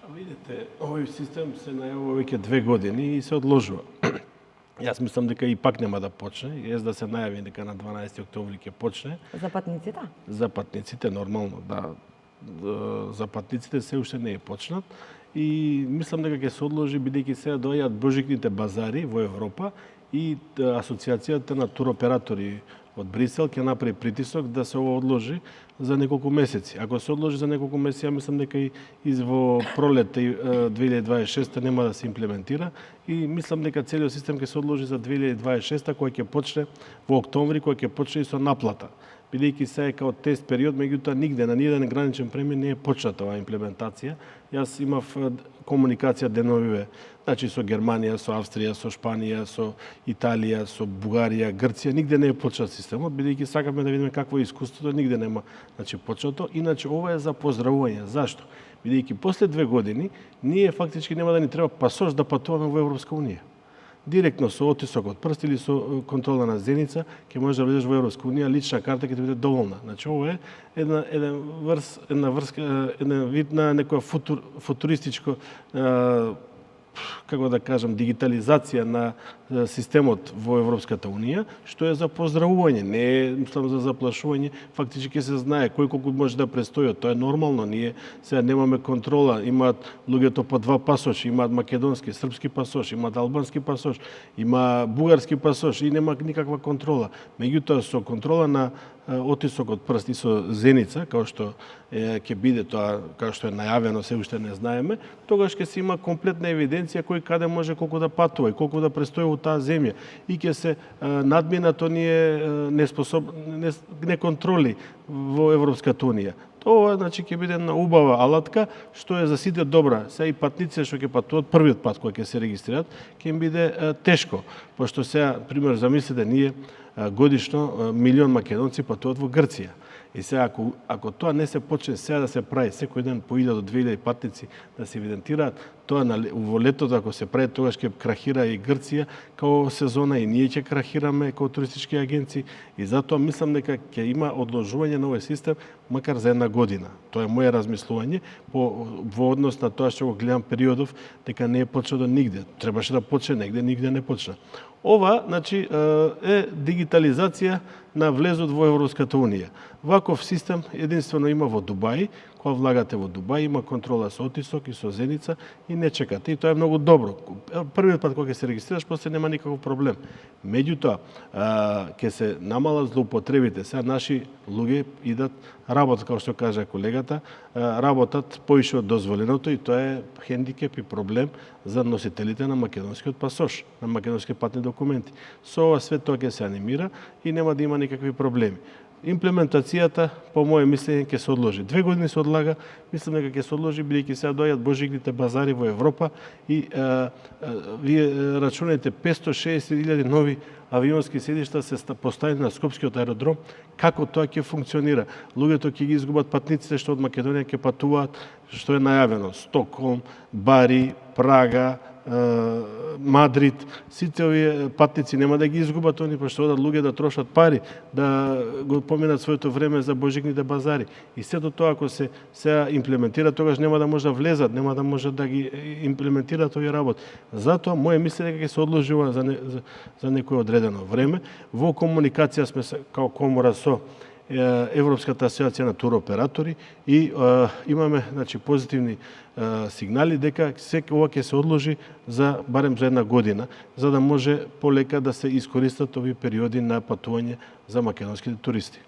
Видите, овој систем се најавува веќе 2 години и се одложува. Јас мислам дека и пак нема да почне, да се најави дека на 12 октомври ќе почне. За патниците? За патниците нормално, да. За патниците се уште не е почнат и мислам дека ќе се одложи бидејќи сега доаѓаат божикните базари во Европа и асоциацијата на туроператори од Брисел ќе направи притисок да се ова одложи за неколку месеци. Ако се одложи за неколку месеци, ја мислам дека и во пролетта 2026 нема да се имплементира и мислам дека целиот систем ќе се одложи за 2026 која ќе почне во октомври, која ќе почне и со наплата. Бидејќи сега е као тест период, меѓутоа нигде на ниеден граничен премин не е почната оваа имплементација. Јас имав комуникација деновиве, значи со Германија, со Австрија, со Шпанија, со Италија, со Бугарија, Грција, нигде не е почнат системот, бидејќи сакаме да видиме какво е искуството, нигде нема почнато. Иначе ова е за поздравување. Зашто? Бидејќи после 2 години ние фактички нема да ни треба пасош да патуваме во Европска унија. Директно со отисок од прст или со контрола на зеница ќе можеш да влезеш во Европска унија, лична карта ќе ти биде доволна. Значи ова е еден вид на некоја футуристичко како да кажам, дигитализација на системот во Европската Унија, што е за поздравување, не е мислам за заплашување, фактички ќе се знае кој колку може да престои, тоа е нормално, ние сега немаме контрола, имаат луѓето по 2 пасоши, имаат македонски, српски пасош, имаат албански пасош, има бугарски пасош и нема никаква контрола. Меѓутоа со контрола на отисок од прст и со зеница, како што ќе биде тоа, како што е најавено, се уште не знаеме, тогаш ќе се има комплетна евиденција кој каде може колку да патува и колку да престои во таа земја и ќе се надминат оние неконтроли во Европската Унија. Тоа значи ќе биде една убава алатка што е за сите добра. Сега и патниците што ќе патуваат првиот пат кога ќе се регистрираат, ќе им биде тешко, пошто сега пример замислете ние годишно милион македонци патуваат во Грција. И сега ако тоа не се почне сега да се прави секој ден по 1000 до 2000 патници да се евидентираат, тоа во летото ако се прави тогаш ќе крахира и Грција како сезона и ние ќе крахираме како туристички агенции и затоа мислам дека ќе има одложување на овој систем макар за 1 година. Тоа е моје размислување во однос на тоа што го гледам периодов дека не е почнато нигде. Требаше да почне негде, нигде не почна. Ова, значи, е дигитализација на влезот во Европската Унија. Ваков систем единствено има во Дубај, кога влагате во Дубај, има контрола со отисок и со зеница и не чекате. И тоа е многу добро. Првиот пат кога ќе се регистрираш, после нема никаков проблем. Меѓутоа, ќе се намалат злоупотребите. Сега наши луѓе идат работат, како што кажа колегата, работат поише од дозволеното и тоа е хендикеп и проблем за носителите на македонскиот пасош, на македонски патни документи. Со ова све тоа ќе се анимира и нема да има никакви проблеми. Имплементацијата, по моје мислење, ќе се одложи. 2 години се одлага, мислам дека ќе се одложи, бидејќи сега доаѓаат божигните базари во Европа и вие рачунајте 560.000 нови авионски седишта се поставени на Скопскиот аеродром, како тоа ќе функционира. Луѓето ќе ги изгубат патниците што од Македонија ќе патуваат, што е најавено, Стокхолм, Бари, Прага, Мадрид, сите овие патници нема да ги изгубат они, пошто одат луѓе да трошат пари, да го поминат своето време за божигните базари. И сето тоа ако се сега имплементира, тогаш нема да може да влезат, нема да може да ги имплементираат овие работи. Затоа моје мислење дека ќе се одложи за некој одредено време. Во комуникација сме као комора со Европската асоциација на туроператори и имаме значи позитивни сигнали дека ова ќе се одложи за барем за 1 година, за да може полека да се искористат овие периоди на патување за македонските туристи.